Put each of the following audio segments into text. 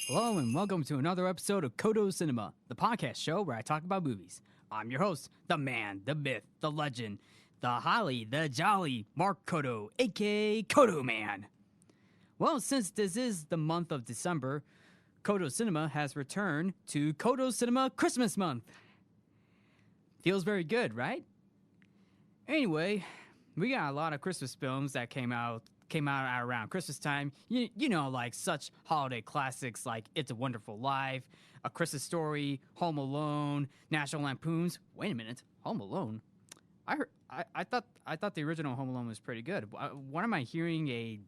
Hello and welcome to another episode of Codo Cinema, the podcast show where I talk about movies. I'm your host, the man, the myth, the legend, the holly, the jolly Mark Codo, aka Codo Man. Well, since this is the month of December, Codo Cinema has returned to Codo Cinema Christmas Month. Feels very good, right? Anyway, we got a lot of Christmas films that came out around Christmas time. You know, like such holiday classics like It's a Wonderful Life, A Christmas Story, Home Alone, National Lampoon's. Wait a minute, Home Alone. I thought the original Home Alone was pretty good. What am I hearing?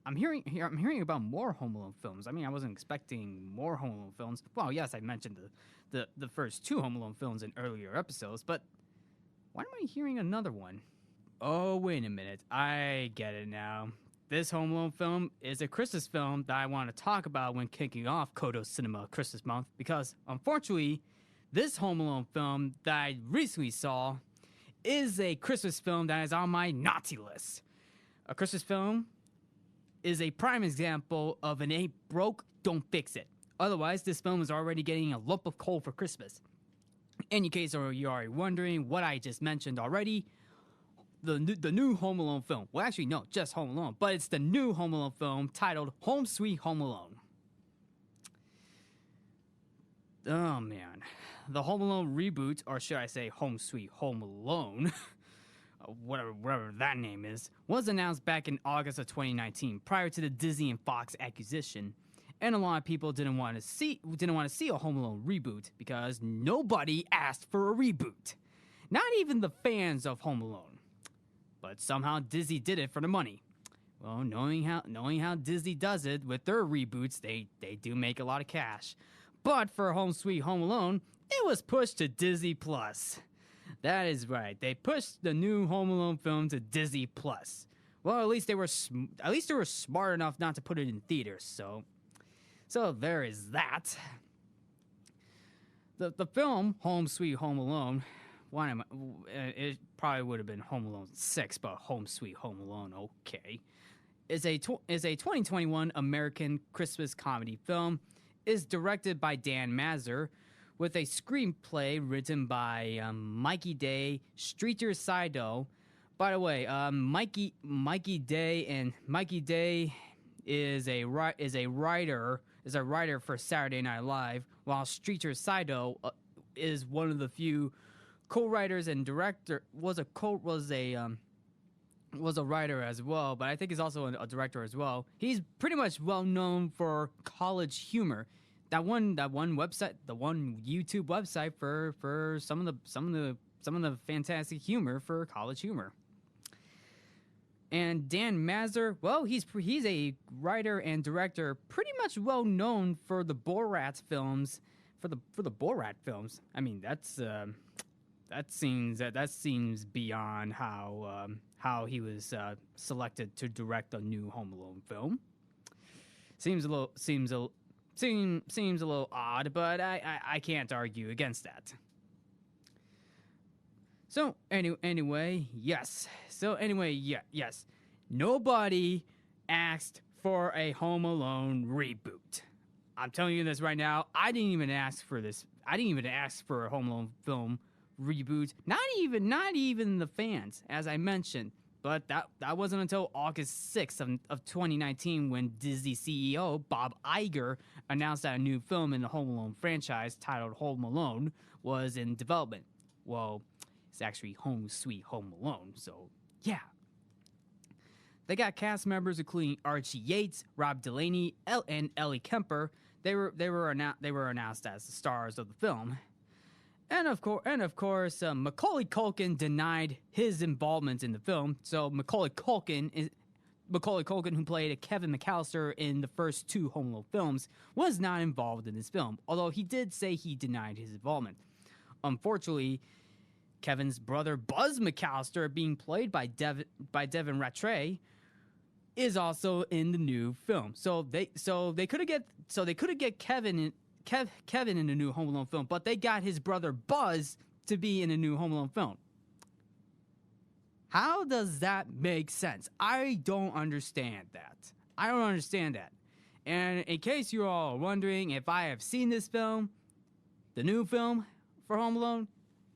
I'm hearing about more Home Alone films. I mean, I wasn't expecting more Home Alone films. Well, yes, I mentioned the first two Home Alone films in earlier episodes, but why am I hearing another one? Oh, wait a minute. I get it now. This Home Alone film is a Christmas film that I want to talk about when kicking off Codo Cinema Christmas Month because, unfortunately, this Home Alone film that I recently saw is a Christmas film that is on my naughty list. A Christmas film is a prime example of an ain't broke, don't fix it. Otherwise, this film is already getting a lump of coal for Christmas. In case you're already wondering what I just mentioned already, the new Home Alone film. Well, actually, no, just Home Alone. But it's the new Home Alone film titled Home Sweet Home Alone. Oh, man. The Home Alone reboot, or should I say Home Sweet Home Alone, whatever that name is, was announced back in August of 2019, prior to the Disney and Fox acquisition. And a lot of people didn't want to see a Home Alone reboot because nobody asked for a reboot. Not even the fans of Home Alone. But somehow Disney did it for the money. Well, knowing how Disney does it with their reboots, they do make a lot of cash. But for Home Sweet Home Alone, it was pushed to Disney Plus. That is right. They pushed the new Home Alone film to Disney Plus. Well, at least they were smart enough not to put it in theaters. So there is that. The film Home Sweet Home Alone. It probably would have been Home Alone 6, but Home Sweet Home Alone, okay. Is a 2021 American Christmas comedy film. Is directed by Dan Mazur, with a screenplay written by Mikey Day, Streeter Sido. By the way, Mikey Day is a writer for Saturday Night Live, while Streeter Sido is one of the few co-writers and director was a writer as well, but I think he's also a director as well. He's pretty much well known for college humor. That one website, the one YouTube website for some of the fantastic humor for college humor. And Dan Mazur, well, he's a writer and director, pretty much well known for the Borat films. For the Borat films, I mean that seems beyond how he was selected to direct a new Home Alone film. Seems a little odd, but I can't argue against that. So anyway, yes. Yes. Nobody asked for a Home Alone reboot. I'm telling you this right now. I didn't even ask for this. I didn't even ask for a Home Alone film reboot. Not even the fans, as I mentioned. But that wasn't until August 6th of 2019 when Disney CEO Bob Iger announced that a new film in the Home Alone franchise titled Home Alone was in development. Well, it's actually Home Sweet Home Alone, so yeah. They got cast members including Archie Yates, Rob Delaney, and Ellie Kemper. They were announced as the stars of the film. And of course, Macaulay Culkin denied his involvement in the film. So Macaulay Culkin, who played Kevin McAllister in the first two Home Alone films, was not involved in this film. Although he did say he denied his involvement. Unfortunately, Kevin's brother Buzz McAllister, being played by Devin Rattray, is also in the new film. So they could get Kevin in the new Home Alone film, but they got his brother Buzz to be in a new Home Alone film. How does that make sense? I don't understand that. And in case you're all wondering if I have seen this film, the new film for Home Alone,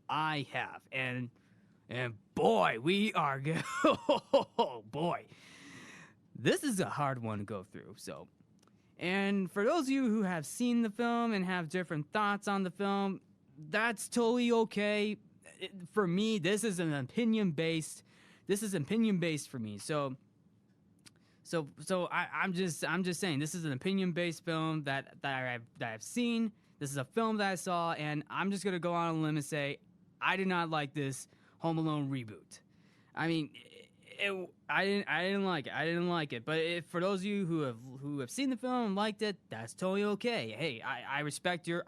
I have. And boy, we are good. Oh boy. This is a hard one to go through. So, and for those of you who have seen the film and have different thoughts on the film, that's totally okay. For me, this is an opinion based. This is opinion based for me. So I'm just saying this is an opinion based film that I've seen. This is a film that I saw, and I'm just gonna go on a limb and say I did not like this Home Alone reboot. I mean, I didn't like it. I didn't like it. But for those of you who have seen the film and liked it, that's totally okay. Hey, I respect your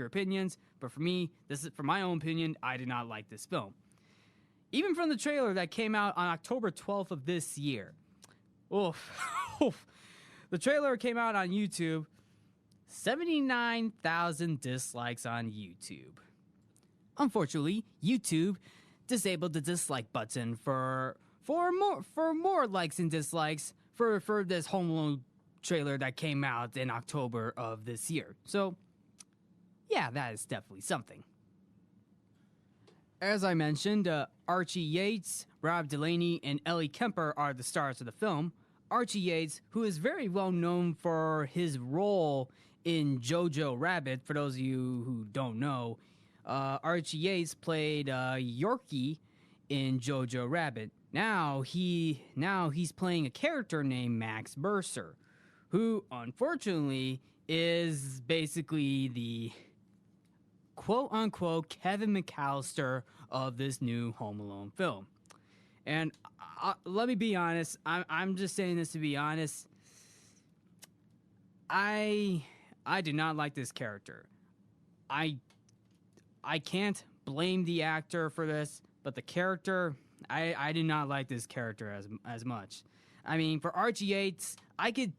opinions. But for me, this is for my own opinion. I did not like this film. Even from the trailer that came out on October 12th of this year. Oof. The trailer came out on YouTube. 79,000 dislikes on YouTube. Unfortunately, YouTube disabled the dislike button for more likes and dislikes for this Home Alone trailer that came out in October of this year. So, yeah, that is definitely something. As I mentioned, Archie Yates, Rob Delaney, and Ellie Kemper are the stars of the film. Archie Yates, who is very well known for his role in Jojo Rabbit, for those of you who don't know, Archie Yates played Yorkie in Jojo Rabbit. Now he's playing a character named Max Mercer, who unfortunately is basically the quote-unquote Kevin McAllister of this new Home Alone film. And let me be honest, I'm just saying this to be honest. I did not like this character. I can't blame the actor for this, but the character, I did not like this character as much. I mean, for Archie Yates, I could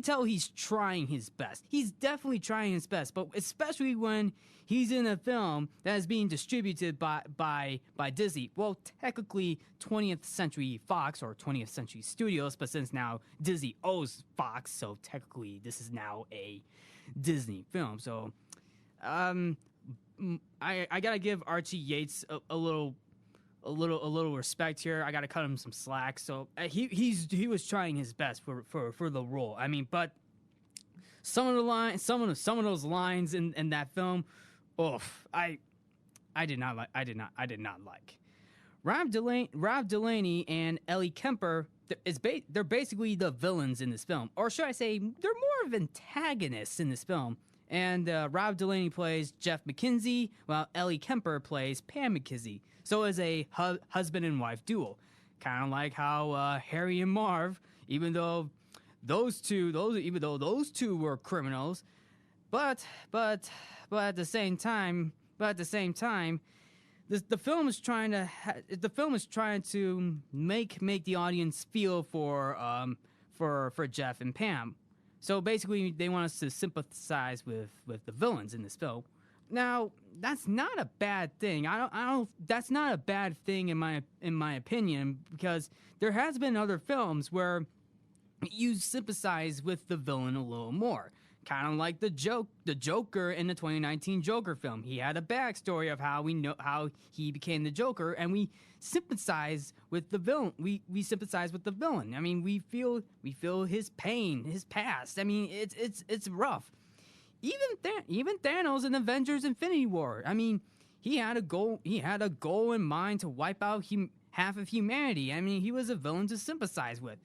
tell he's trying his best. He's definitely trying his best, but especially when he's in a film that is being distributed by Disney. Well, technically 20th Century Fox or 20th Century Studios, but since now Disney owns Fox, so technically this is now a Disney film. So, I gotta give Archie Yates a little respect here. I gotta cut him some slack. So he was trying his best for the role. I mean, but some of those lines in that film, oof, I did not like. Rob Delaney and Ellie Kemper they're basically the villains in this film, or should I say, they're more of antagonists in this film. And Rob Delaney plays Jeff McKinsey, while Ellie Kemper plays Pam McKinsey. So as a husband and wife duo, kind of like how Harry and Marv, even though those two were criminals, but at the same time, the film is trying to make the audience feel for Jeff and Pam. So basically, they want us to sympathize with the villains in this film. Now, that's not a bad thing. I don't. That's not a bad thing in my opinion, because there has been other films where you sympathize with the villain a little more. Kind of like the Joker in the 2019 Joker film. He had a backstory of how he became the Joker, and we sympathize with the villain. We sympathize with the villain. I mean, we feel his pain, his past. I mean, it's rough. Even Thanos in Avengers: Infinity War. I mean, he had a goal in mind to wipe out half of humanity. I mean, he was a villain to sympathize with.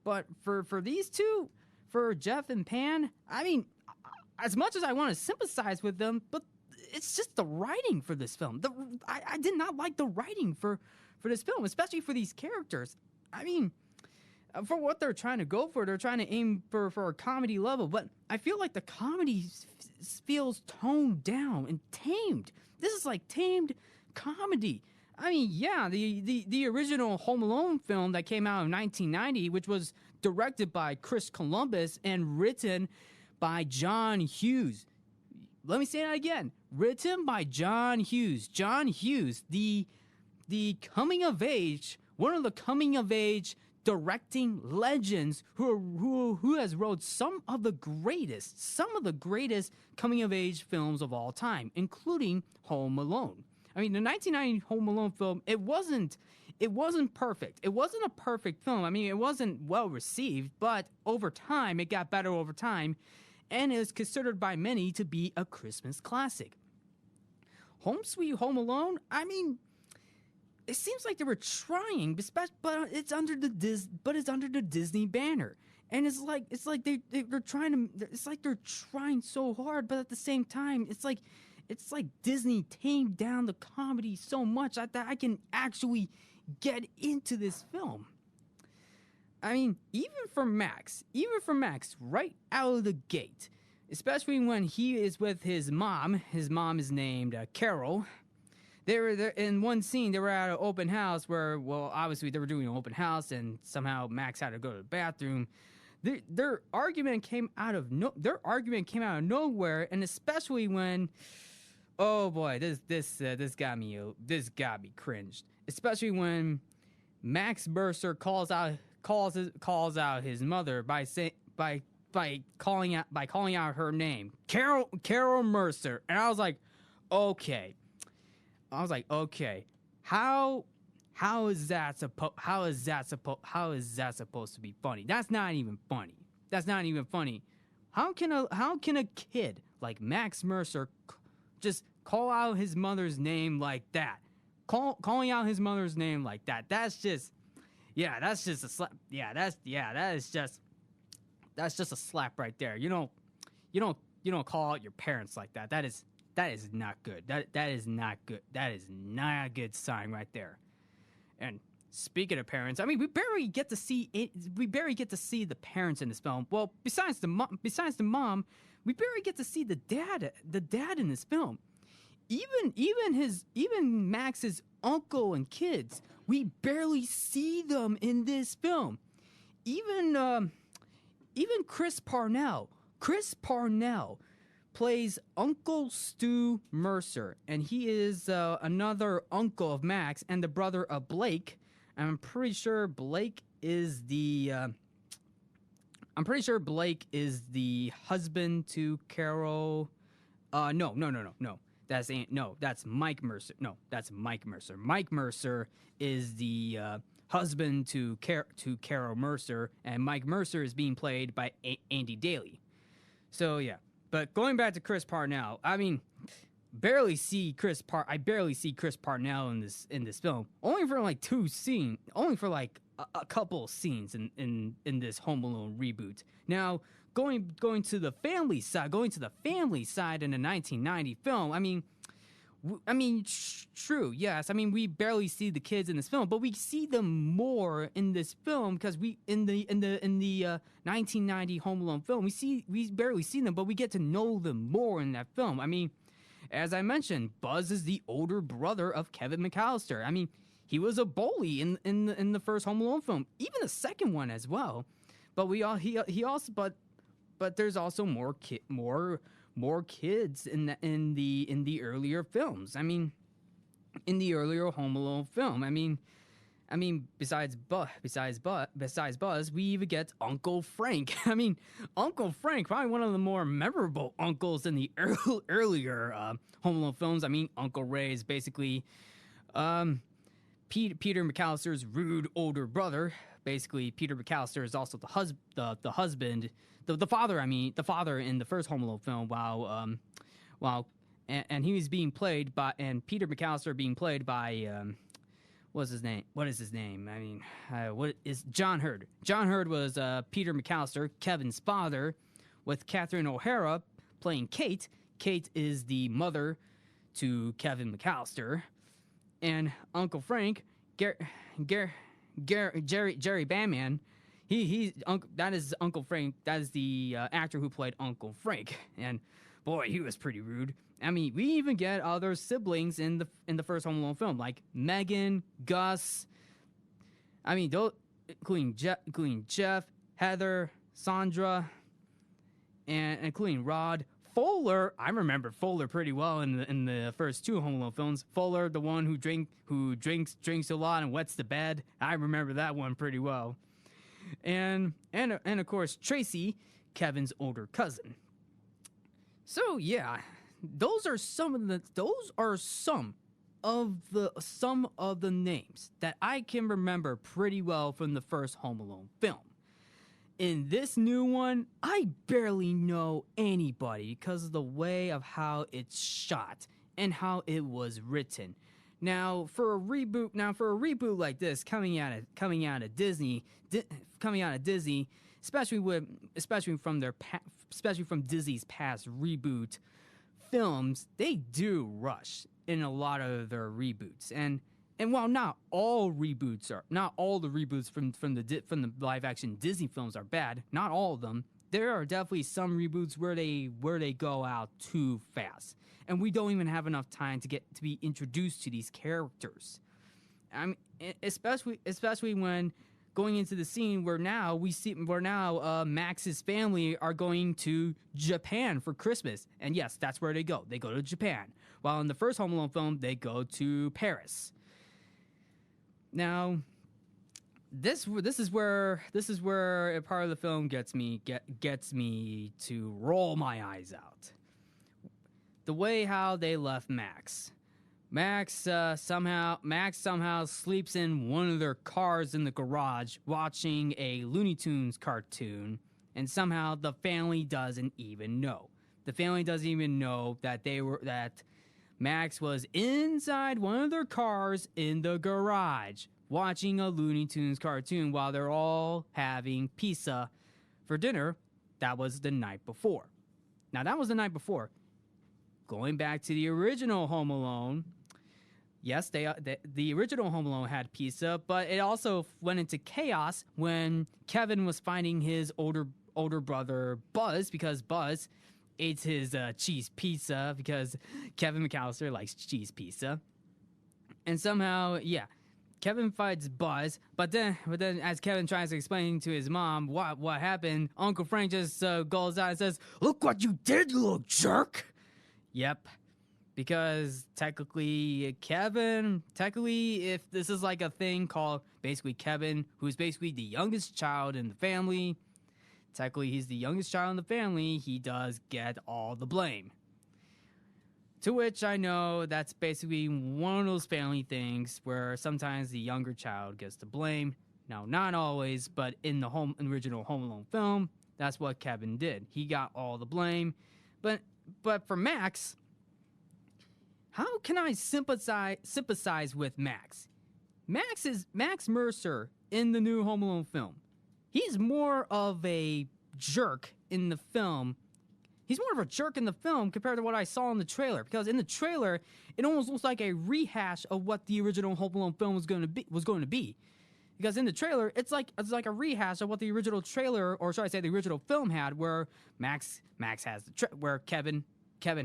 But for these two, for Jeff and Pan, I mean, as much as I want to sympathize with them, but it's just the writing for this film. I did not like the writing for this film, especially for these characters. I mean, for what they're trying to go for, they're trying to aim for a comedy level, but I feel like the comedy feels toned down and tamed. This is like tamed comedy. I mean, yeah, the original Home Alone film that came out in 1990, which was directed by Chris Columbus and written by John Hughes. Let me say that again. Written by John Hughes. John Hughes, the coming of age, one of the coming of age directing legends who has wrote some of the greatest coming of age films of all time, including Home Alone. I mean, the 1990 Home Alone film, it wasn't perfect. It wasn't a perfect film. I mean, it wasn't well received, but over time, it got better over time, and is considered by many to be a Christmas classic. Home Sweet Home Alone, I mean, it seems like they were trying, but it's under the Disney banner, and it's like they're trying to. It's like they're trying so hard, but at the same time, it's like Disney tamed down the comedy so much that I can actually get into this film. I mean, even for Max, right out of the gate, especially when he is with his mom. His mom is named Carol. They were there in one scene. They were at an open house where, well, obviously they were doing an open house, and somehow Max had to go to the bathroom. Their argument came out of nowhere, and especially when, oh boy, this got me cringed. Especially when Max Mercer calls out his mother by calling out her name, Carol Mercer, and I was like, okay. How is that supposed to be funny? That's not even funny. How can a kid like Max Mercer just call out his mother's name like that? Calling out his mother's name like that. That's just a slap. That's just a slap right there. You don't call out your parents like that. That is not good. That is not good. That is not a good sign right there. And speaking of parents, I mean, we barely get to see the parents in this film. Well, besides the mom, we barely get to see the dad in this film. Even Max's uncle and kids, we barely see them in this film. Even Chris Parnell plays Uncle Stu Mercer, and he is another uncle of Max and the brother of Blake. And I'm pretty sure Blake is the husband to Carol. No. That's Mike Mercer. No, that's Mike Mercer. Mike Mercer is the husband to Carol Mercer, and Mike Mercer is being played by Andy Daly. So yeah. But going back to Chris Parnell, I mean, I barely see Chris Parnell in this film. Only for like a couple of scenes in this Home Alone reboot. Now, going to the family side in the 1990 film, I mean, true, yes. I mean, we barely see the kids in this film, but we see them more in this film because in the 1990 Home Alone film, we barely see them, but we get to know them more in that film. I mean, as I mentioned, Buzz is the older brother of Kevin McAllister. I mean, he was a bully in the first Home Alone film, even the second one as well. But but there's also more kids in the earlier films. I mean, in the earlier Home Alone film. I mean, besides Buzz, we even get Uncle Frank. I mean, Uncle Frank, probably one of the more memorable uncles in the earlier Home Alone films. I mean, Uncle Ray is basically Peter McAllister's rude older brother. Basically, Peter McAllister is also the husband, the father. I mean, the father in the first Home Alone film. And he was being played by, and Peter McAllister being played by, what is his name? I mean, what is John Hurd? John Hurd was Peter McAllister, Kevin's father, with Catherine O'Hara playing Kate. Kate is the mother to Kevin McAllister, and Uncle Frank, Jerry Bandman. That is Uncle Frank. That is the actor who played Uncle Frank, and boy, he was pretty rude. I mean, we even get other siblings in the first Home Alone film, like Megan, Gus. I mean, including Jeff, Heather, Sandra, and including Rod. Fuller, I remember Fuller pretty well in the first two Home Alone films. Fuller, the one who drinks a lot and wets the bed. I remember that one pretty well. and of course Tracy, Kevin's older cousin. So yeah, those are some of the names that I can remember pretty well from the first Home Alone film. In this new one, I barely know anybody because of the way of how it's shot and how it was written. Now, for a reboot like this coming out of Disney, especially from Disney's past reboot films, they do rush in a lot of their reboots. And while not all the reboots from the live action Disney films are bad, not all of them, there are definitely some reboots where they go out too fast, and we don't even have enough time to be introduced to these characters. I mean, especially when going into the scene where Max's family are going to Japan for Christmas, and yes, that's where they go. They go to Japan. While in the first Home Alone film, they go to Paris. Now, this is where a part of the film gets me to roll my eyes out. The way how they left Max. Max somehow sleeps in one of their cars in the garage watching a Looney Tunes cartoon, and somehow the family doesn't even know. The family doesn't even know that Max was inside one of their cars in the garage watching a Looney Tunes cartoon while they're all having pizza for dinner. That was the night before. Now, that was the night before. Going back to the original Home Alone, yes, the original Home Alone had pizza, but it also went into chaos when Kevin was finding his older brother Buzz, because Buzz ate his cheese pizza because Kevin McAllister likes cheese pizza. And somehow, yeah, Kevin fights Buzz, but then as Kevin tries to explain to his mom what happened, Uncle Frank just goes out and says, "Look what you did, you little jerk!" Yep. Because technically, if this is like a thing called basically Kevin, who's basically the youngest child in the family, technically he's the youngest child in the family, he does get all the blame. To which I know that's basically one of those family things where sometimes the younger child gets the blame. Now, not always, but in the original Home Alone film, that's what Kevin did. He got all the blame. But for Max, how can I sympathize with Max? Max Mercer in the new Home Alone film. He's more of a jerk in the film. He's more of a jerk in the film compared to what I saw in the trailer. Because in the trailer, it almost looks like a rehash of what the original Home Alone film was going to be. Because in the trailer, it's like a rehash of what the original trailer, or should I say, the original film had, where Max has where Kevin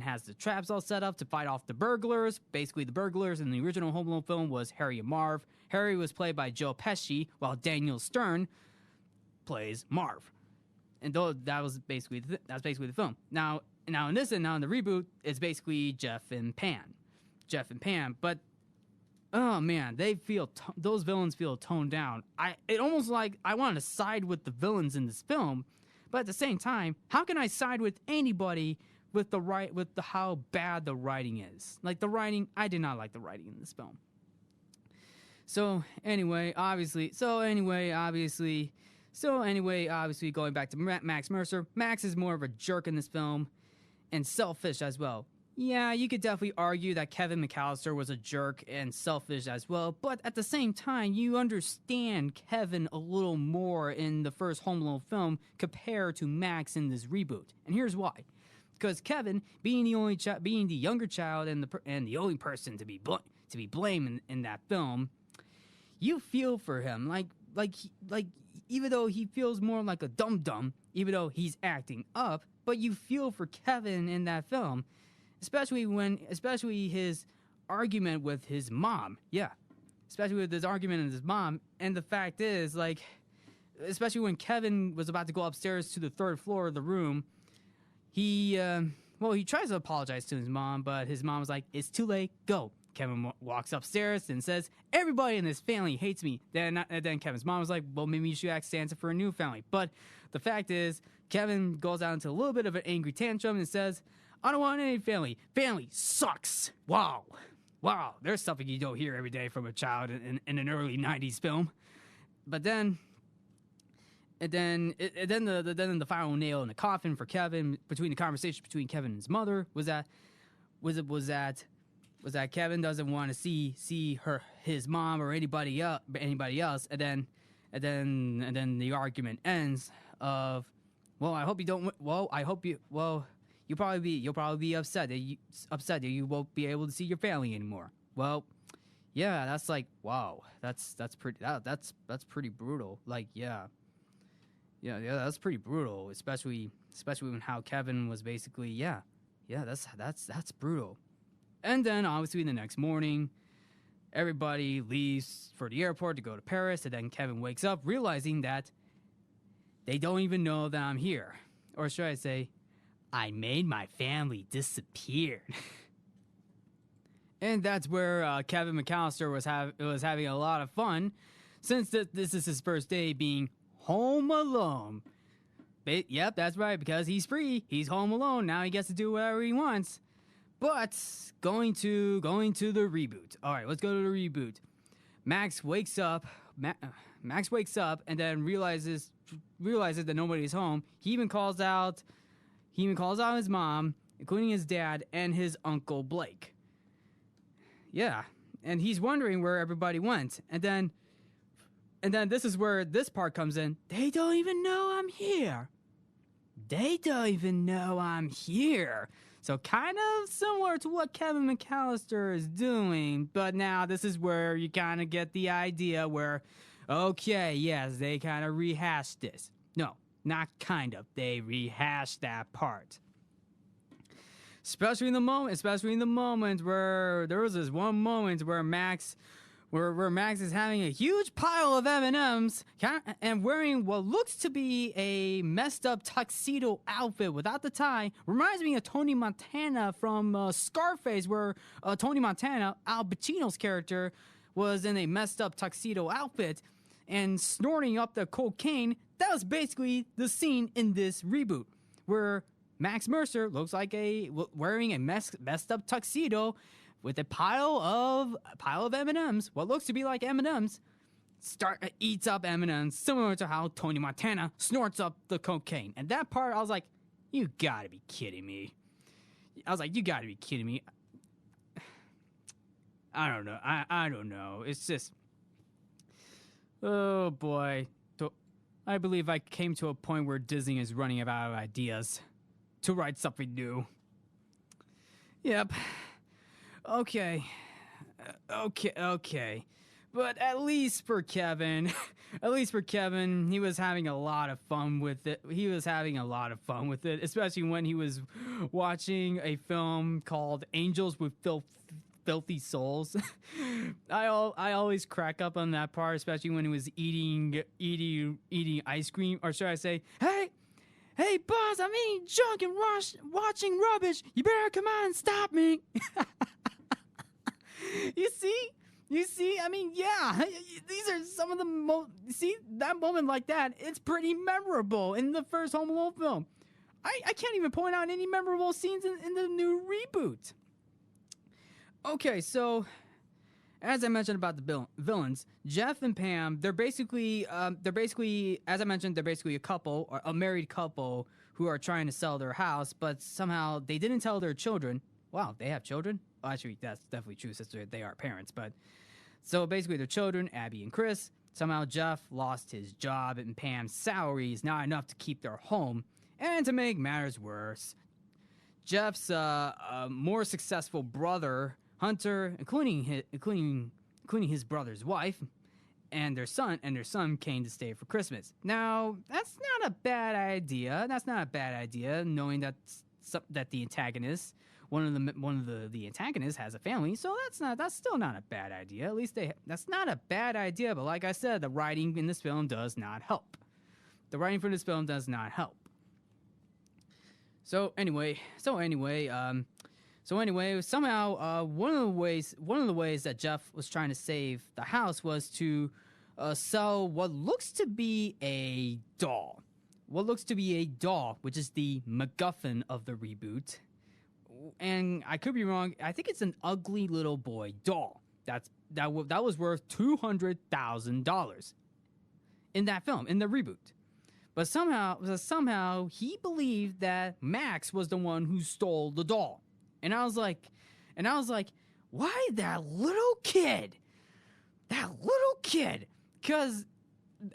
has the traps all set up to fight off the burglars. Basically, the burglars in the original Home Alone film was Harry and Marv. Harry was played by Joe Pesci, while Daniel Stern plays Marv. And that was basically the film. Now in the reboot, it's basically Jeff and Pam. But oh man, those villains feel toned down. It almost like I want to side with the villains in this film, but at the same time, how can I side with anybody with how bad the writing is? Like the writing, I did not like the writing in this film. So anyway, obviously, going back to Max Mercer, Max is more of a jerk in this film, and selfish as well. Yeah, you could definitely argue that Kevin McAllister was a jerk and selfish as well, but at the same time, you understand Kevin a little more in the first Home Alone film compared to Max in this reboot. And here's why. Because Kevin, being the younger child and the only person to be blamed in that film, you feel for him, like even though he feels more like a dum-dum, even though he's acting up, but you feel for Kevin in that film, especially his argument with his mom. Yeah, especially with his argument with his mom. And the fact is, like, especially when Kevin was about to go upstairs to the third floor of the room, he tries to apologize to his mom, but his mom was like, "It's too late, go Kevin walks upstairs and says, "Everybody in this family hates me." Then Kevin's mom was like, "Well, maybe you should ask Santa for a new family." But the fact is, Kevin goes out into a little bit of an angry tantrum and says, "I don't want any family. Family sucks." Wow. There's something you don't hear every day from a child in an early '90s film. But then the final nail in the coffin for Kevin, between the conversation between Kevin and his mother, was that Kevin doesn't want to see his mom or anybody else, and then the argument ends of, you'll probably be upset that you won't be able to see your family anymore. Well, yeah, that's like, wow, that's pretty brutal. Like, yeah, that's pretty brutal, especially when how Kevin was basically, that's brutal. And then obviously the next morning, everybody leaves for the airport to go to Paris, and then Kevin wakes up realizing that they don't even know that I'm here. Or should I say, I made my family disappear. And that's where Kevin McAllister was having a lot of fun, since this is his first day being home alone. Yep, that's right, because he's free. He's home alone. Now he gets to do whatever he wants. But going to the reboot. All right, let's go to the reboot. Max wakes up and then realizes that nobody's home. He even calls out his mom, including his dad and his uncle Blake. Yeah, and he's wondering where everybody went. And then this is where this part comes in. They don't even know I'm here. So kind of similar to what Kevin McAllister is doing, but now this is where you kind of get the idea where, okay, yes, they kind of rehashed this. No, not kind of. They rehashed that part. Especially in the moment where there was this one moment where Max is having a huge pile of M&Ms and wearing what looks to be a messed up tuxedo outfit without the tie. Reminds me of Tony Montana from Scarface, where Tony Montana, Al Pacino's character, was in a messed up tuxedo outfit and snorting up the cocaine. That was basically the scene in this reboot, where Max Mercer looks like wearing a messed up tuxedo with a pile of M&Ms, what looks to be like M&Ms, eats up M&Ms, similar to how Tony Montana snorts up the cocaine. And that part, I was like, you gotta be kidding me. I don't know. I don't know. It's just, oh boy. I believe I came to a point where Disney is running out of ideas to write something new. Yep. Okay. But at least for Kevin, he was having a lot of fun with it. Especially when he was watching a film called Angels with Filthy Souls. I always crack up on that part, especially when he was eating ice cream, or should I say, Hey, boss, I'm eating junk and watching rubbish. You better come on and stop me. You see, I mean, yeah, these are some of the that moment like that, it's pretty memorable in the first Home Alone film. I can't even point out any memorable scenes in the new reboot. Okay, so as I mentioned about the villains, Jeff and Pam, they're basically, as I mentioned, they're basically a couple, or a married couple, who are trying to sell their house, but somehow they didn't tell their children. Wow, they have children? Well, actually, that's definitely true since they are parents, but so basically their children, Abby and Chris. Somehow Jeff lost his job and Pam's salary is not enough to keep their home. And to make matters worse, Jeff's more successful brother, Hunter, including his brother's wife, and their son came to stay for Christmas. Now, that's not a bad idea. Knowing that the antagonist, one of the antagonists, has a family, so that's still not a bad idea. At least that's not a bad idea. But like I said, the writing in this film does not help. So anyway, So anyway, somehow one of the ways that Jeff was trying to save the house was to sell what looks to be a doll. What looks to be a doll, which is the MacGuffin of the reboot. And I could be wrong. I think it's an ugly little boy doll. That was worth $200,000 in that film, in the reboot. But somehow he believed that Max was the one who stole the doll. And I was like, why that little kid? That little kid. Because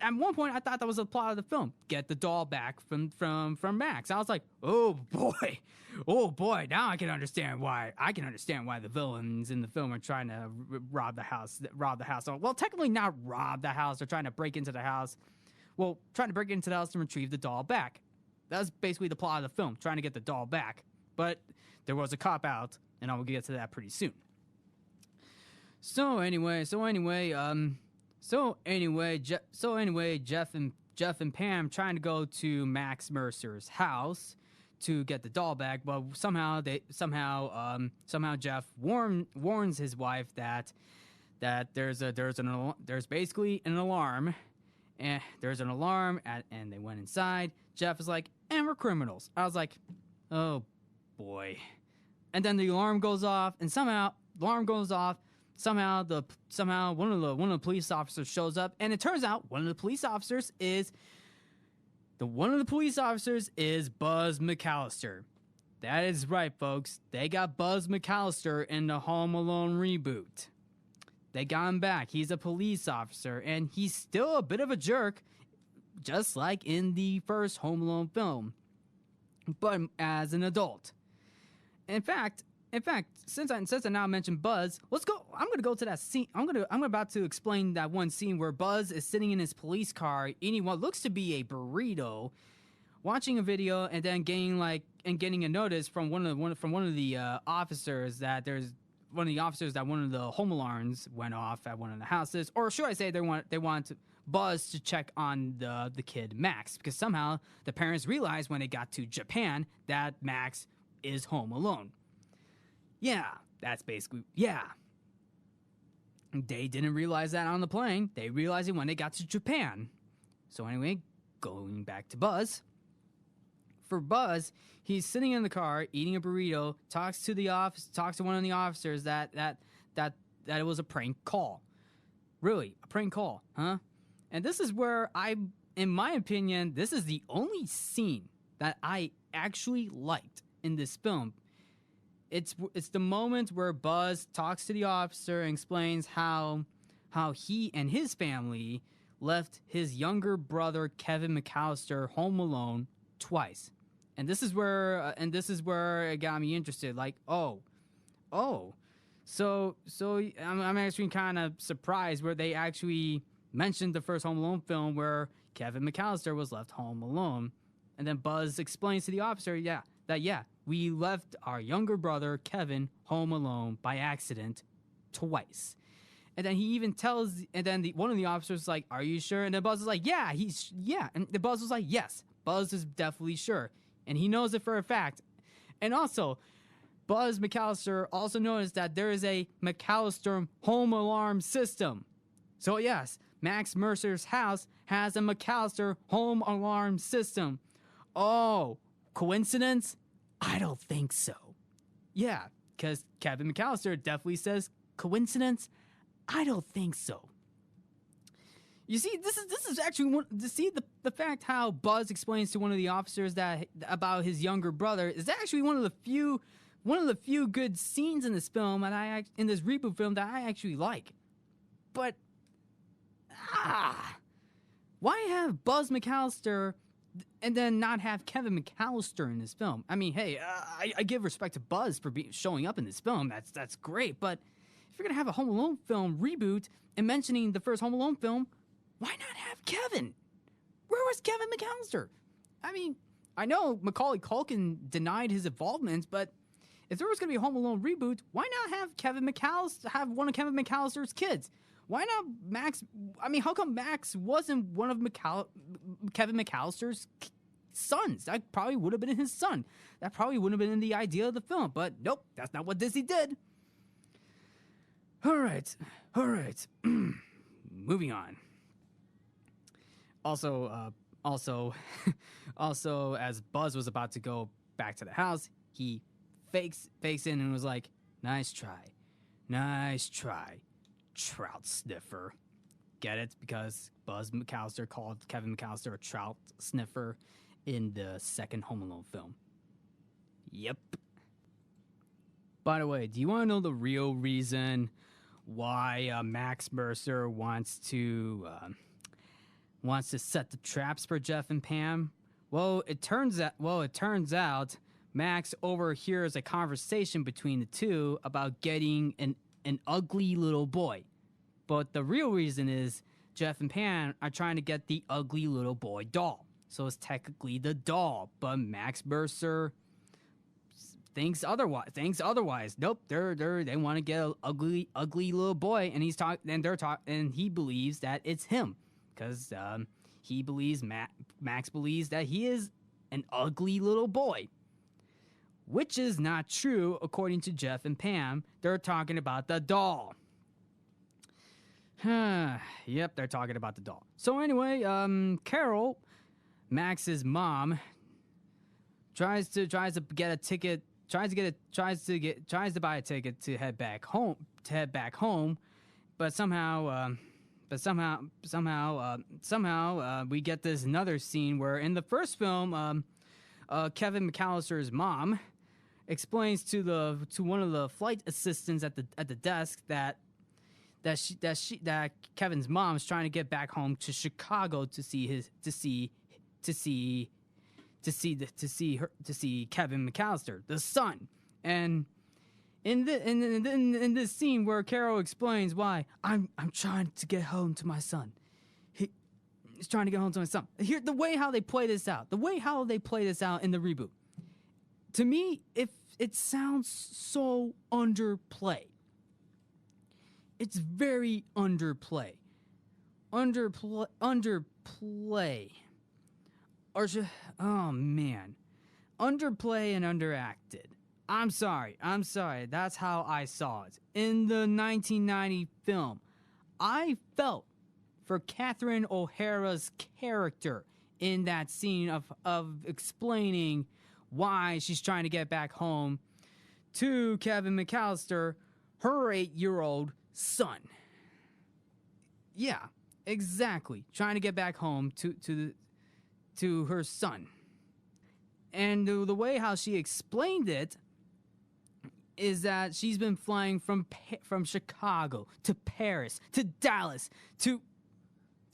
at one point I thought that was the plot of the film. Get the doll back from Max. I was like, oh boy, now I can understand why the villains in the film are trying to rob the house. Well, technically not rob the house. They're trying to break into the house. Well, trying to break into the house and retrieve the doll back. That's basically the plot of the film, trying to get the doll back. But there was a cop-out, and I will get to that pretty soon. So anyway, Jeff and Pam trying to go to Max Mercer's house to get the doll back, but somehow Jeff warns his wife that there's basically an alarm, and there's an alarm, and they went inside. Jeff is like, and we're criminals. I was like, oh boy. And then the alarm goes off, and somehow one of the police officers shows up, and it turns out one of the police officers is Buzz McAllister. That is right, folks. They got Buzz McAllister in the Home Alone reboot. They got him back. He's a police officer, and he's still a bit of a jerk, just like in the first Home Alone film, but as an adult. In fact, since I now mentioned Buzz, let's go. I'm going to go to that scene. I'm about to explain that one scene where Buzz is sitting in his police car eating what looks to be a burrito, watching a video, and then getting a notice from one of the officers that one of the home alarms went off at one of the houses, or should I say they want Buzz to check on the kid Max, because somehow the parents realized when they got to Japan that Max is home alone. Yeah, that's basically, yeah. They didn't realize that on the plane. They realized it when they got to Japan. So anyway, going back to Buzz. For Buzz, he's sitting in the car eating a burrito, talks to one of the officers that it was a prank call. Really, a prank call, huh? And this is where in my opinion, this is the only scene that I actually liked in this film. It's the moment where Buzz talks to the officer and explains how he and his family left his younger brother Kevin McAllister home alone twice. And this is where it got me interested. Like, so I'm actually kind of surprised where they actually mentioned the first Home Alone film where Kevin McAllister was left home alone, and then Buzz explains to the officer, we left our younger brother Kevin home alone by accident twice. And then he even tells, and then one of the officers is like, "Are you sure?" And then Buzz is like, "Yeah." And the Buzz was like, "Yes, Buzz is definitely sure," and he knows it for a fact. And also, Buzz McAllister also noticed that there is a McAllister home alarm system. So yes, Max Mercer's house has a McAllister home alarm system. Oh, coincidence? I don't think so. Yeah, because Kevin McAllister definitely says coincidence. I don't think so. You see, this is actually one to see the fact how Buzz explains to one of the officers that about his younger brother is actually one of the few good scenes in this film and in this reboot film that I actually like. But why have Buzz McAllister and then not have Kevin McAllister in this film? I mean, hey, I give respect to Buzz for showing up in this film. That's great. But if you're gonna have a Home Alone film reboot and mentioning the first Home Alone film, why not have Kevin? Where was Kevin McAllister? I mean, I know Macaulay Culkin denied his involvement, but if there was gonna be a Home Alone reboot, why not have have one of Kevin McAllister's kids? Why not Max? I mean, how come Max wasn't one of Kevin McAllister's sons. That probably would have been his son. That probably wouldn't have been in the idea of the film. But nope, that's not what Disney did. All right. Moving on. Also, as Buzz was about to go back to the house, he fakes in and was like, nice try, trout sniffer. Get it? Because Buzz McAllister called Kevin McAllister a trout sniffer in the second Home Alone film. Yep. By the way, do you want to know the real reason why Max Mercer wants to set the traps for Jeff and Pam? Well, it turns out Max overhears a conversation between the two about getting an ugly little boy. But the real reason is Jeff and Pam are trying to get the ugly little boy doll. So it's technically the doll, but Max Mercer thinks otherwise. Nope, they want to get an ugly little boy, and and he believes that it's him because he believes Max believes that he is an ugly little boy, which is not true according to Jeff and Pam. They're talking about the doll. Yep, they're talking about the doll. So anyway, Carol, Max's mom, tries to buy a ticket to head back home, but somehow we get this another scene where in the first film, Kevin McAllister's mom explains to one of the flight assistants at the desk that Kevin's mom is trying to get back home to Chicago to see Kevin McAllister, the son. And in this scene where Carol explains why I'm trying to get home to my son. He's trying to get home to my son. Here, the way how they play this out in the reboot, to me, it sounds so underplay. It's very underplay. Underplay. Oh man. Underplay and underacted. I'm sorry. That's how I saw it. In the 1990 film, I felt for Catherine O'Hara's character in that scene of explaining why she's trying to get back home to Kevin McAllister, her 8-year-old son. Yeah, exactly. Trying to get back home to her son. And the way how she explained it is that she's been flying from Chicago to Paris to Dallas to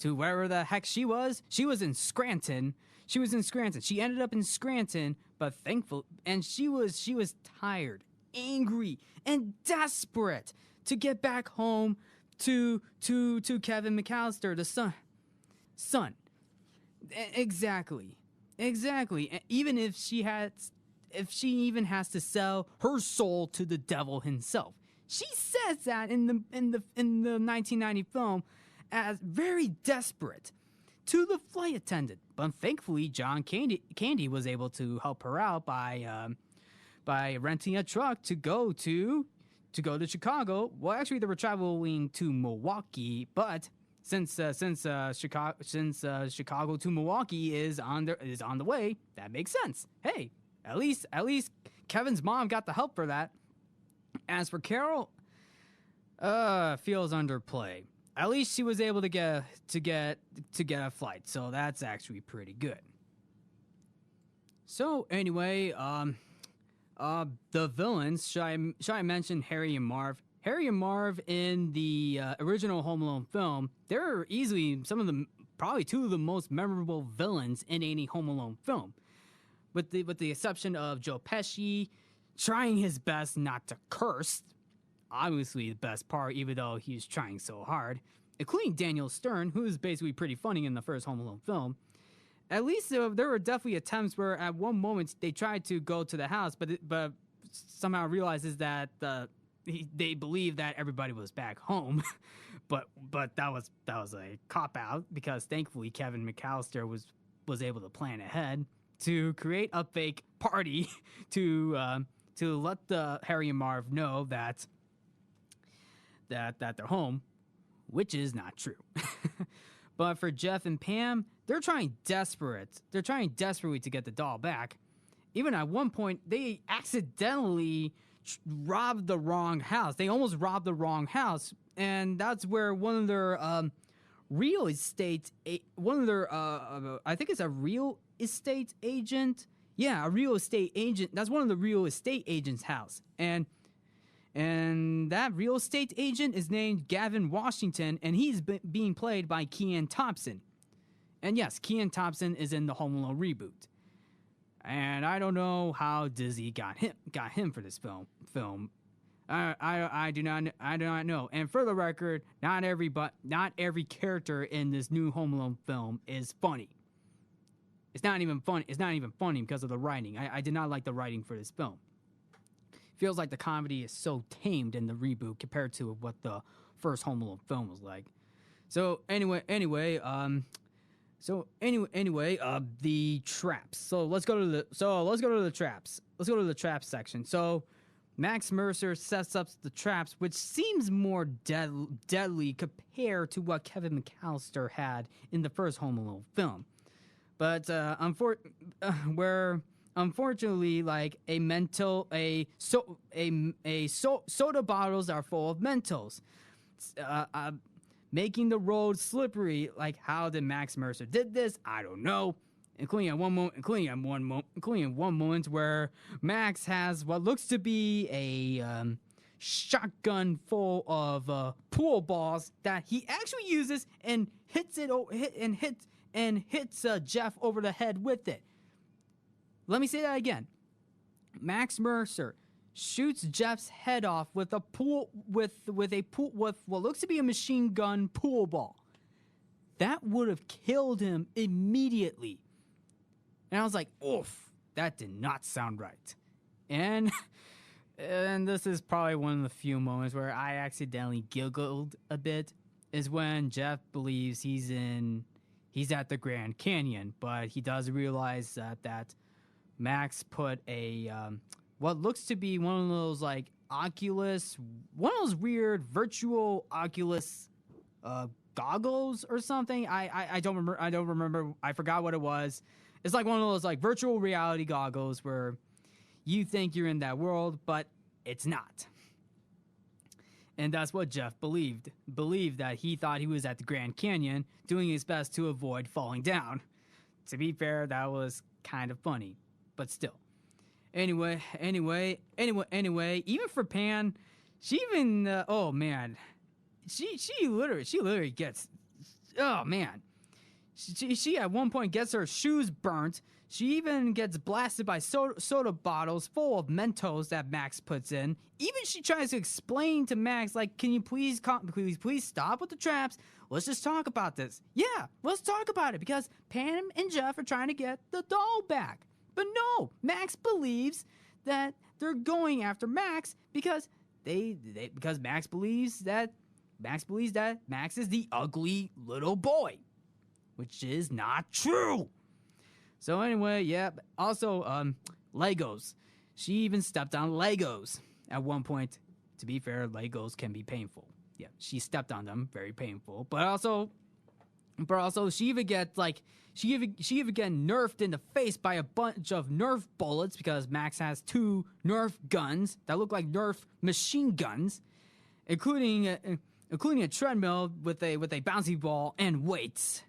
wherever the heck she was. She was in Scranton. She ended up in Scranton, but thankful, and she was tired, angry, and desperate to get back home to Kevin McAllister, the son. Exactly. Even if she even has to sell her soul to the devil himself. She says that in the 1990 film as very desperate to the flight attendant. But thankfully, John Candy was able to help her out by renting a truck to go to Chicago. Well, actually, they were traveling to Milwaukee, but since Chicago to Milwaukee is on the way, that makes sense. Hey, at least Kevin's mom got the help for that. As for Carol, feels underplay. At least she was able to get a flight, so that's actually pretty good. So anyway, the villains. Should I mention Harry and Marv? Harry and Marv in the original Home Alone film, they're easily probably two of the most memorable villains in any Home Alone film, with the exception of Joe Pesci trying his best not to curse. Obviously the best part, even though he's trying so hard, including Daniel Stern, who is basically pretty funny in the first Home Alone film. At least there were definitely attempts where at one moment they tried to go to the house, but somehow realizes that they believe that everybody was back home. but that was a cop out, because thankfully Kevin McAllister was able to plan ahead. to create a fake party to let the Harry and Marv know that they're home, which is not true. But for Jeff and Pam, they're trying desperately to get the doll back. Even at one point, they accidentally robbed the wrong house. They almost robbed the wrong house, and that's where one of their real estate, I think it's a real estate agent. Yeah, a real estate agent. That's one of the real estate agent's house, and that real estate agent is named Gavin Washington, and he's being played by Kean Thompson. And yes, Kean Thompson is in the Home Alone reboot. And I don't know how Disney got him for this film. I do not know. And for the record, not every character in this new Home Alone film is funny. It's not even funny because of the writing. I did not like the writing for this film. Feels like the comedy is so tamed in the reboot compared to what the first Home Alone film was like. So anyway, the traps. So let's go to the traps. Let's go to the traps section. So Max Mercer sets up the traps, which seems more deadly compared to what Kevin McAllister had in the first Home Alone film. But unfortunately, like soda bottles are full of Mentos, making the road slippery. Like, how did Max Mercer did this? I don't know. Including one moment where Max has what looks to be a shotgun full of pool balls that he actually uses and hits Jeff over the head with it. Let me say that again. Max Mercer shoots Jeff's head off with what looks to be a machine gun pool ball. That would have killed him immediately. And I was like, oof, that did not sound right. And this is probably one of the few moments where I accidentally giggled a bit, is when Jeff believes he's at the Grand Canyon, but he does realize that Max put a what looks to be one of those like Oculus, one of those weird virtual Oculus goggles or something. I don't remember. I forgot what it was. It's like one of those like virtual reality goggles where you think you're in that world, but it's not. And that's what Jeff believed. Believed that he thought he was at the Grand Canyon doing his best to avoid falling down. To be fair, that was kind of funny, but still. Anyway, even for Pan, she even, oh man, she literally gets, oh man. She at one point gets her shoes burnt. She even gets blasted by soda bottles full of Mentos that Max puts in. Even she tries to explain to Max, like, can you please stop with the traps? Let's just talk about this. Yeah, let's talk about it because Pam and Jeff are trying to get the doll back. But no, Max believes that they're going after Max because because Max believes that Max is the ugly little boy, which is not true. So anyway, yeah. Also, Legos. She even stepped on Legos at one point. To be fair, Legos can be painful. Yeah, she stepped on them, very painful. But also, she even gets she even get nerfed in the face by a bunch of Nerf bullets because Max has 2 Nerf guns that look like Nerf machine guns, including a treadmill with a bouncy ball and weights.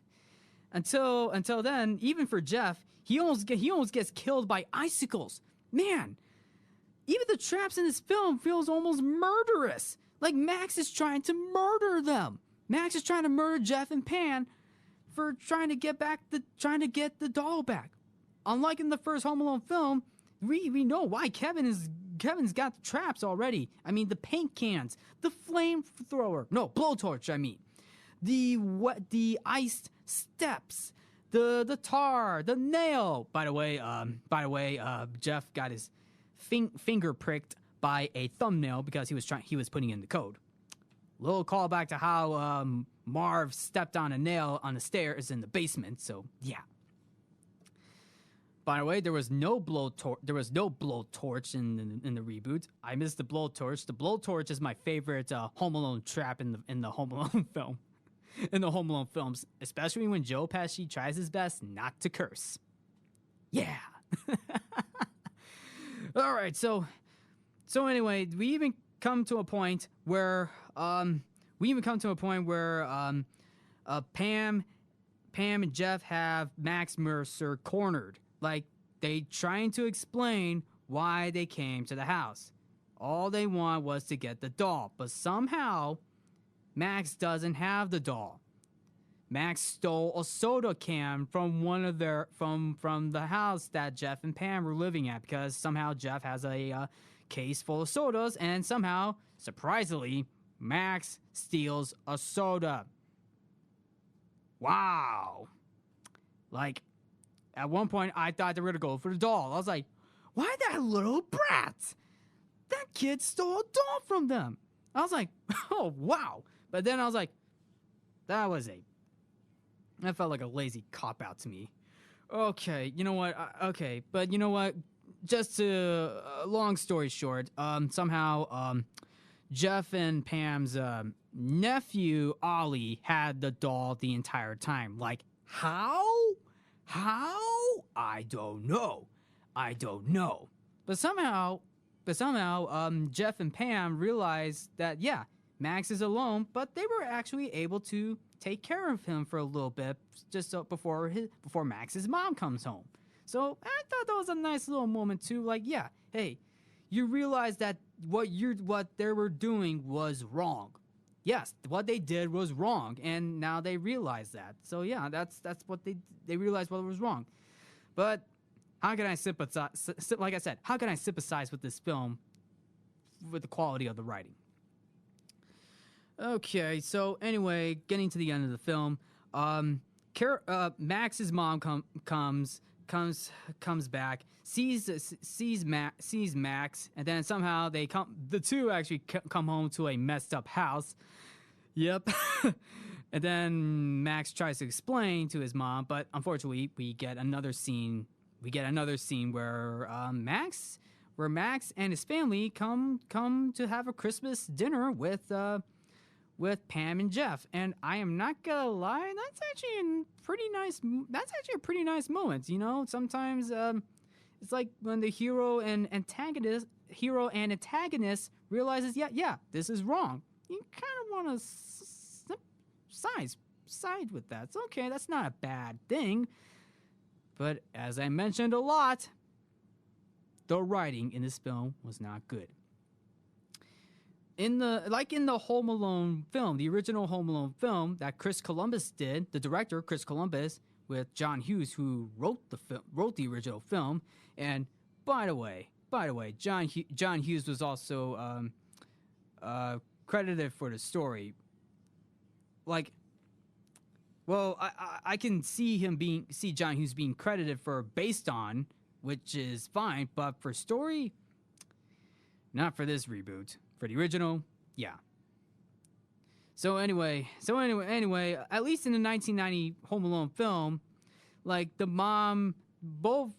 Until then, even for Jeff, he almost gets killed by icicles. Man, even the traps in this film feels almost murderous. Like Max is trying to murder them. Max is trying to murder Jeff and Pan for trying to get the doll back. Unlike in the first Home Alone film, we know why Kevin's got the traps already. I mean, the paint cans, the blowtorch. I mean, the iced steps, the tar, the nail. By the way, Jeff got his finger pricked by a thumbnail because he was putting in the code. Little callback to how Marv stepped on a nail on the stairs in the basement. So yeah. By the way, there was no blowtorch in the reboot. I missed the blowtorch. The blowtorch is my favorite Home Alone trap in the Home Alone film. In the Home Alone films, especially when Joe Pesci tries his best not to curse. Yeah. All right, so anyway, we even come to a point where Pam and Jeff have Max Mercer cornered. Like, they trying to explain why they came to the house. All they want was to get the doll, but somehow Max doesn't have the doll. Max stole a soda can from from the house that Jeff and Pam were living at, because somehow Jeff has a case full of sodas, and somehow, surprisingly, Max steals a soda. Wow. Like, at one point, I thought they were going to go for the doll. I was like, why that little brat? That kid stole a doll from them. I was like, oh, wow. But then I was like, that felt like a lazy cop-out to me. Okay, you know what? Okay, but you know what? Just to, long story short, somehow, Jeff and Pam's nephew, Ollie, had the doll the entire time. Like, how? How? I don't know. But somehow, Jeff and Pam realized that, yeah, Max is alone, but they were actually able to take care of him for a little bit just before Max's mom comes home. So I thought that was a nice little moment too. Like, yeah, hey, you realize that what they were doing was wrong. Yes, what they did was wrong, and now they realize that. So yeah, that's what they realized what was wrong. But how can I sympathize? Like I said, how can I sympathize with this film with the quality of the writing? Okay, so anyway, getting to the end of the film, Max's mom comes back, sees Max, and then somehow the two actually come home to a messed up house. Yep. And then Max tries to explain to his mom, but unfortunately, we get another scene where Max and his family come to have a Christmas dinner with Pam and Jeff, and I am not gonna lie, that's actually a pretty nice moment. You know, sometimes it's like when the hero and antagonist realizes, yeah, this is wrong. You kind of want to side with that. It's okay, that's not a bad thing. But as I mentioned a lot, the writing in this film was not good. In the Home Alone film, the original Home Alone film that Chris Columbus did, the director Chris Columbus with John Hughes, who wrote the original film. And by the way, John Hughes was also credited for the story. Like, well, I can see John Hughes being credited for based on, which is fine, but for story, not for this reboot. For the original, yeah. So anyway, at least in the 1990 Home Alone film, like the mom, both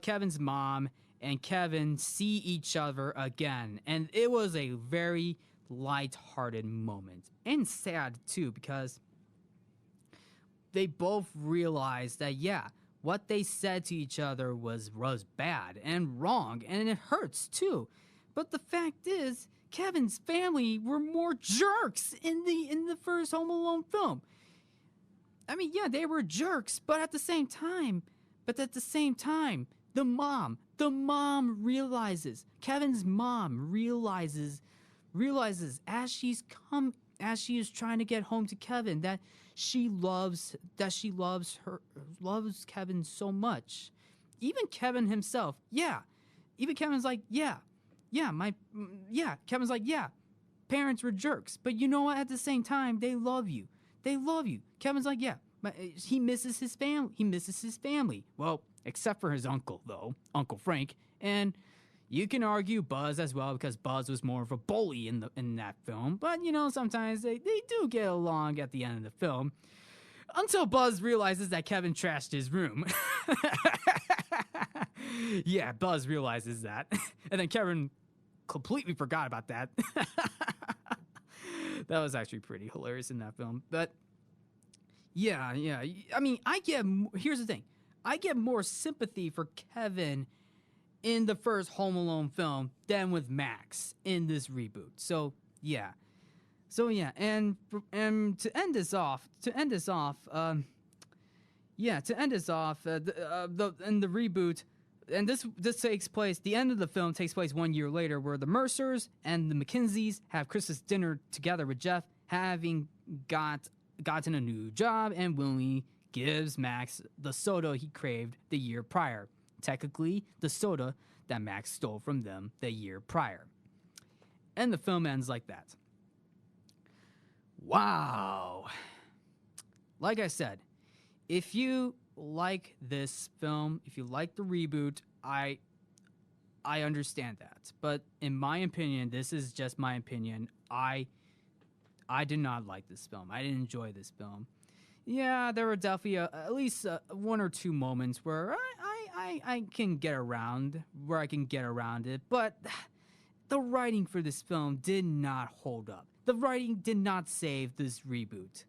Kevin's mom and Kevin see each other again, and it was a very light-hearted moment and sad too, because they both realized that, yeah, what they said to each other was bad and wrong, and it hurts too. But the fact is, Kevin's family were more jerks in the first Home Alone film. I mean, yeah, they were jerks, but at the same time, the mom realizes, Kevin's mom realizes as she is trying to get home to Kevin that she loves Kevin so much. Even Kevin himself, yeah. Even Kevin's like, Kevin's like, yeah, parents were jerks, but you know what? At the same time, they love you. Kevin's like, yeah, he misses his family. Well, except for his uncle, though, Uncle Frank. And you can argue Buzz as well, because Buzz was more of a bully in that film. But, you know, sometimes they do get along at the end of the film. Until Buzz realizes that Kevin trashed his room. Yeah, Buzz realizes that. And then Kevin completely forgot about that. That was actually pretty hilarious in that film. But yeah. I mean, here's the thing. I get more sympathy for Kevin in the first Home Alone film than with Max in this reboot. So yeah, and to end this off, in the reboot, and this takes place. The end of the film takes place 1 year later, where the Mercers and the McKinseys have Christmas dinner together with Jeff, having gotten a new job, and Willie gives Max the soda he craved the year prior. Technically, the soda that Max stole from them the year prior. And the film ends like that. Wow. Like I said, if you like this film, if you like the reboot, I understand that. But in my opinion, this is just my opinion. I did not like this film. I didn't enjoy this film. Yeah, there were definitely at least one or two moments where I can get around, it, but the writing for this film did not hold up. The writing did not save this reboot.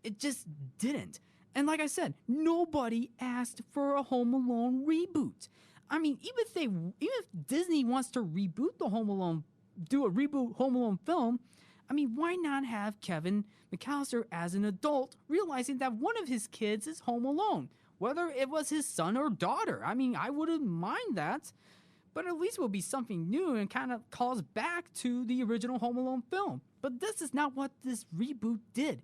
It just didn't. And like I said, nobody asked for a Home Alone reboot. I mean, even if Disney wants to reboot the do a reboot Home Alone film, I mean, why not have Kevin McAllister as an adult, realizing that one of his kids is home alone, whether it was his son or daughter? I mean, I wouldn't mind that, but at least it will be something new and kind of calls back to the original Home Alone film. But this is not what this reboot did,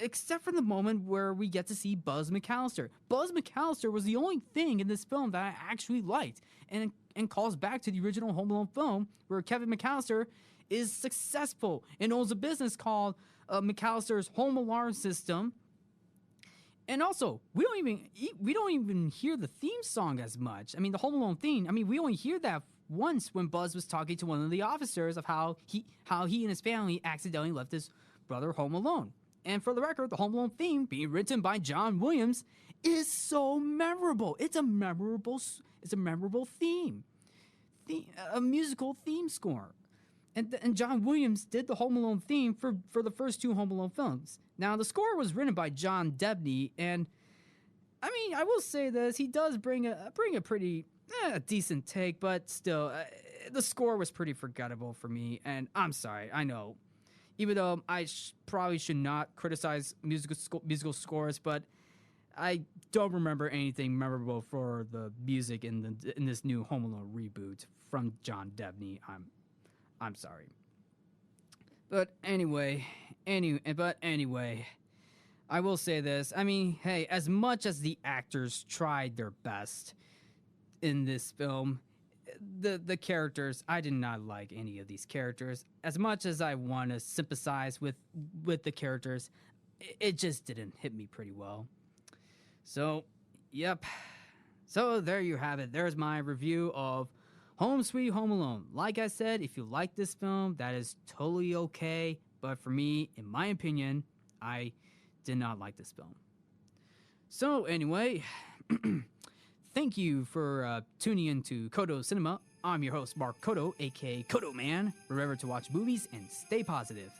except for the moment where we get to see Buzz McAllister. Buzz McAllister was the only thing in this film that I actually liked, and calls back to the original Home Alone film, where Kevin McAllister is successful and owns a business called McAllister's Home Alarm System. And also, we don't even hear the theme song as much. I mean, the Home Alone theme. I mean, we only hear that once when Buzz was talking to one of the officers of how he and his family accidentally left his brother home alone. And for the record, the Home Alone theme, being written by John Williams, is so memorable. It's a memorable theme, a musical theme score. And John Williams did the Home Alone theme for the first two Home Alone films. Now, the score was written by John Debney, and I mean, I will say this: he does bring a pretty decent take, but still, the score was pretty forgettable for me. And I'm sorry, I know, even though I probably should not criticize musical scores, but I don't remember anything memorable for the music in this new Home Alone reboot from John Debney. I'm sorry. But anyway, I will say this. I mean, hey, as much as the actors tried their best in this film, the characters, I did not like any of these characters. As much as I want to sympathize with the characters, it just didn't hit me pretty well. So, yep. So there you have it. There's my review of Home Sweet Home Alone. Like I said, if you like this film, that is totally okay. But for me, in my opinion, I did not like this film. So anyway, thank you for tuning in to Codo Cinema. I'm your host, Mark Codo, aka Codo Man. Remember to watch movies and stay positive.